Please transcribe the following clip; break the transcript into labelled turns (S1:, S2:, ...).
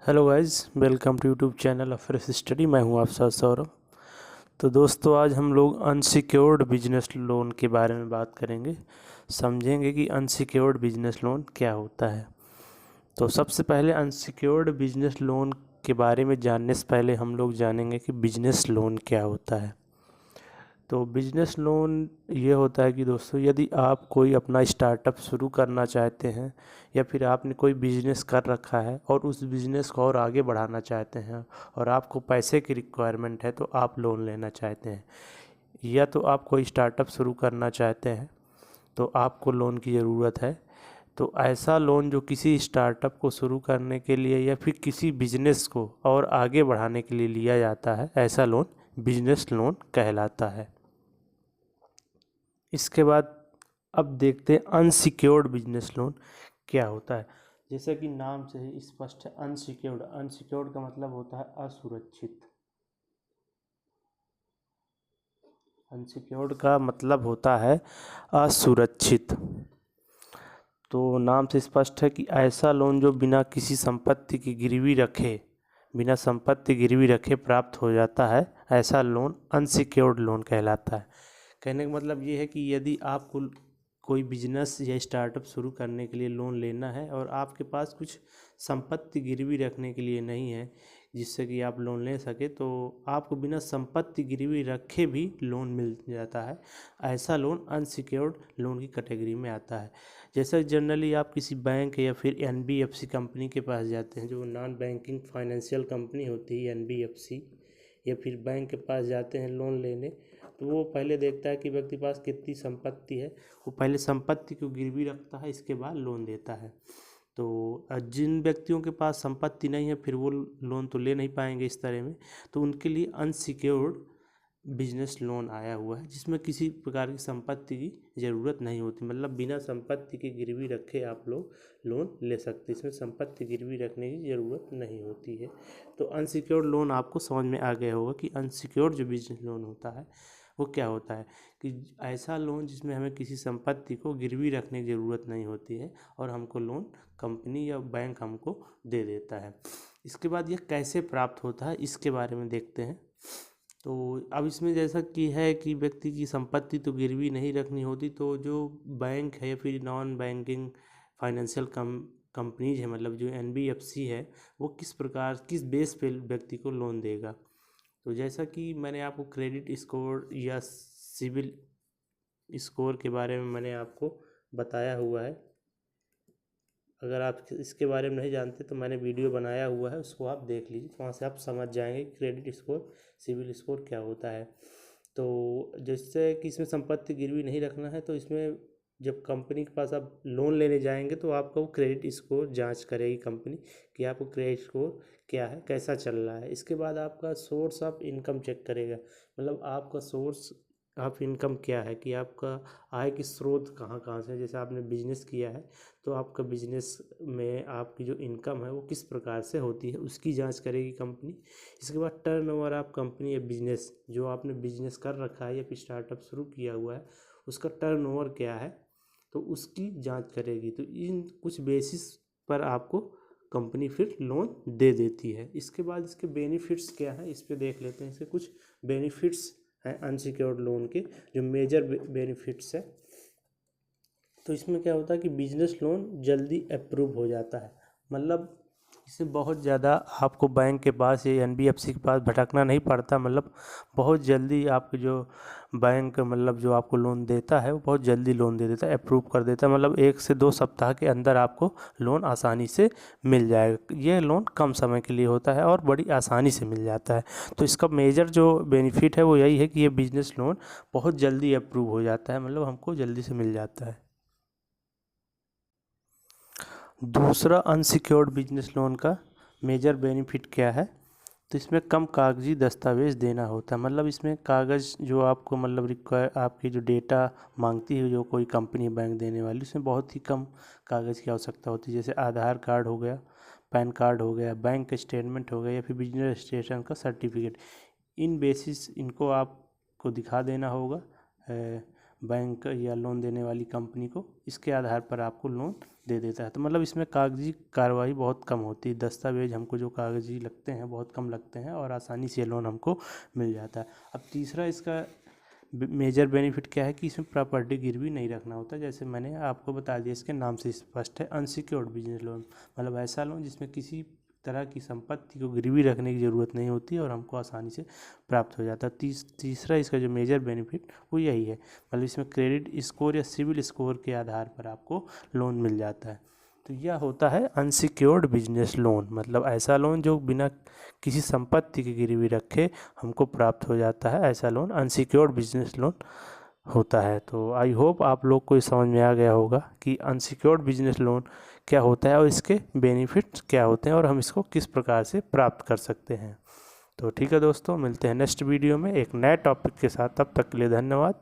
S1: Hello guys, welcome to YouTube channel of Fresh Study. मैं हूं आप साथ सौरभ। तो दोस्तों, आज हम लोग अनसिक्योर्ड बिजनेस लोन के बारे में बात करेंगे। समझेंगे कि अनसिक्योर्ड बिजनेस लोन क्या होता है। तो सबसे पहले अनसिक्योर्ड बिजनेस लोन के बारे में जानने से पहले हम लोग जानेंगे कि बिजनेस लोन क्या होता है। तो बिजनेस लोन ये होता है कि दोस्तों, यदि आप कोई अपना स्टार्टअप शुरू करना चाहते हैं या फिर आपने कोई बिजनेस कर रखा है और उस बिजनेस को और आगे बढ़ाना चाहते हैं और आपको पैसे की रिक्वायरमेंट है, तो आप लोन लेना चाहते हैं, या तो आप कोई स्टार्टअप शुरू करना चाहते हैं तो आपको लोन की ज़रूरत है। तो ऐसा लोन जो किसी स्टार्टअप को शुरू करने के लिए या फिर किसी बिजनेस को और आगे बढ़ाने के लिए लिया जाता है, ऐसा लोन बिजनेस लोन कहलाता है। इसके बाद अब देखते हैं अनसिक्योर्ड बिजनेस लोन क्या होता है। जैसा कि नाम से ही स्पष्ट है, अनसिक्योर्ड। अनसिक्योर्ड का मतलब होता है असुरक्षित। अनसिक्योर्ड का मतलब होता है असुरक्षित। तो नाम से स्पष्ट है कि ऐसा लोन जो बिना किसी संपत्ति की गिरवी रखे प्राप्त हो जाता है, ऐसा लोन अनसिक्योर्ड लोन कहलाता है। कहने का मतलब ये है कि यदि आपको कोई बिजनेस या स्टार्टअप शुरू करने के लिए लोन लेना है और आपके पास कुछ संपत्ति गिरवी रखने के लिए नहीं है जिससे कि आप लोन ले सके, तो आपको बिना संपत्ति गिरवी रखे भी लोन मिल जाता है। ऐसा लोन अनसिक्योर्ड लोन की कैटेगरी में आता है। जैसा जनरली आप किसी बैंक या फिर एनबीएफसी कंपनी के पास जाते हैं, जो नॉन बैंकिंग फाइनेंशियल कंपनी होती है एनबीएफसी, या फिर बैंक के पास जाते हैं लोन लेने, तो वो पहले देखता है कि व्यक्ति के पास कितनी संपत्ति है। वो पहले संपत्ति को गिरवी रखता है, इसके बाद लोन देता है। तो जिन व्यक्तियों के पास संपत्ति नहीं है, फिर वो लोन तो ले नहीं पाएंगे इस तरह में। तो उनके लिए अनसिक्योर्ड बिजनेस लोन आया हुआ है, जिसमें किसी प्रकार की संपत्ति की ज़रूरत नहीं होती। मतलब बिना संपत्ति की गिरवी रखे आप लोग लोन ले सकते, इसमें संपत्ति गिरवी रखने की ज़रूरत नहीं होती है। तो अनसिक्योर्ड लोन आपको समझ में आ गया होगा कि अनसिक्योर्ड जो बिजनेस लोन होता है वो क्या होता है। कि ऐसा लोन जिसमें हमें किसी संपत्ति को गिरवी रखने की ज़रूरत नहीं होती है और हमको लोन कंपनी या बैंक हमको दे देता है। इसके बाद यह कैसे प्राप्त होता है, इसके बारे में देखते हैं। तो अब इसमें जैसा कि है कि व्यक्ति की संपत्ति तो गिरवी नहीं रखनी होती, तो जो बैंक है या फिर नॉन बैंकिंग फाइनेंशियल कंपनीज है, मतलब जो एनबीएफसी है, वो किस बेस पे व्यक्ति को लोन देगा। तो जैसा कि मैंने आपको क्रेडिट स्कोर या सिविल स्कोर के बारे में मैंने आपको बताया हुआ है। अगर आप इसके बारे में नहीं जानते तो मैंने वीडियो बनाया हुआ है, उसको आप देख लीजिए, वहाँ से आप समझ जाएंगे क्रेडिट स्कोर सिविल स्कोर क्या होता है। तो जैसे कि इसमें संपत्ति गिरवी नहीं रखना है, तो इसमें जब कंपनी के पास आप लोन लेने जाएंगे तो आपका वो क्रेडिट स्कोर जांच करेगी कंपनी कि आपको क्रेडिट स्कोर क्या है, कैसा चल रहा है। इसके बाद आपका सोर्स ऑफ इनकम चेक करेगा, मतलब आपका सोर्स ऑफ इनकम क्या है, कि आपका आय के स्रोत कहाँ कहाँ से। जैसे आपने बिजनेस किया है तो आपका बिजनेस में आपकी जो इनकम है वो किस प्रकार से होती है, उसकी जांच करेगी कंपनी। इसके बाद टर्नओवर ऑफ कंपनी या बिजनेस, जो आपने बिजनेस कर रखा है या फिर स्टार्टअप शुरू किया हुआ है, उसका टर्नओवर क्या है, तो उसकी जांच करेगी। तो इन कुछ बेसिस पर आपको कंपनी फिर लोन दे देती है। इसके बाद इसके बेनिफिट्स क्या है, इस पर देख लेते हैं। इसके कुछ बेनिफिट्स हैं अनसिक्योर्ड लोन के, जो मेजर बेनिफिट्स है। तो इसमें क्या होता है कि बिजनेस लोन जल्दी अप्रूव हो जाता है। मतलब इससे बहुत ज़्यादा आपको बैंक के पास या एनबीएफसी के पास भटकना नहीं पड़ता। मतलब बहुत जल्दी आपके जो बैंक, मतलब जो आपको लोन देता है, वो बहुत जल्दी लोन दे देता है, अप्रूव कर देता है। मतलब 1 से 2 सप्ताह के अंदर आपको लोन आसानी से मिल जाएगा। ये लोन कम समय के लिए होता है और बड़ी आसानी से मिल जाता है। तो इसका मेजर जो बेनिफिट है वो यही है कि ये बिजनेस लोन बहुत जल्दी अप्रूव हो जाता है, मतलब हमको जल्दी से मिल जाता है। दूसरा, अनसिक्योर्ड बिजनेस लोन का मेजर बेनिफिट क्या है, तो इसमें कम कागजी दस्तावेज़ देना होता है। मतलब इसमें कागज़ जो आपको, मतलब रिक्वायर आपकी जो डेटा मांगती है जो कोई कंपनी बैंक देने वाली, उसमें बहुत ही कम कागज़ की आवश्यकता होती है। जैसे आधार कार्ड हो गया, पैन कार्ड हो गया, बैंक स्टेटमेंट हो गया, या फिर बिजनेस रजिस्ट्रेशन का सर्टिफिकेट। इन बेसिस इनको आपको दिखा देना होगा बैंक या लोन देने वाली कंपनी को, इसके आधार पर आपको लोन दे देता है। तो मतलब इसमें कागजी कार्रवाई बहुत कम होती है, दस्तावेज हमको जो कागजी लगते हैं बहुत कम लगते हैं और आसानी से लोन हमको मिल जाता है। अब तीसरा इसका मेजर बेनिफिट क्या है कि इसमें प्रॉपर्टी गिरवी नहीं रखना होता, जैसे मैंने आपको बता दिया, इसके नाम से स्पष्ट है, अनसिक्योर्ड बिजनेस लोन, मतलब ऐसा लोन जिसमें किसी तरह की संपत्ति को गिरवी रखने की ज़रूरत नहीं होती और हमको आसानी से प्राप्त हो जाता है। तीसरा इसका जो मेजर बेनिफिट वो यही है, मतलब इसमें क्रेडिट स्कोर या सिविल स्कोर के आधार पर आपको लोन मिल जाता है। तो यह होता है अनसिक्योर्ड बिजनेस लोन, मतलब ऐसा लोन जो बिना किसी संपत्ति की गिरवी रखे हमको प्राप्त हो जाता है, ऐसा लोन अनसिक्योर्ड बिजनेस लोन होता है। तो आई होप आप लोग को समझ में आ गया होगा कि अनसिक्योर्ड बिजनेस लोन क्या होता है और इसके बेनिफिट्स क्या होते हैं और हम इसको किस प्रकार से प्राप्त कर सकते हैं। तो ठीक है दोस्तों, मिलते हैं नेक्स्ट वीडियो में एक नए टॉपिक के साथ, तब तक के लिए धन्यवाद।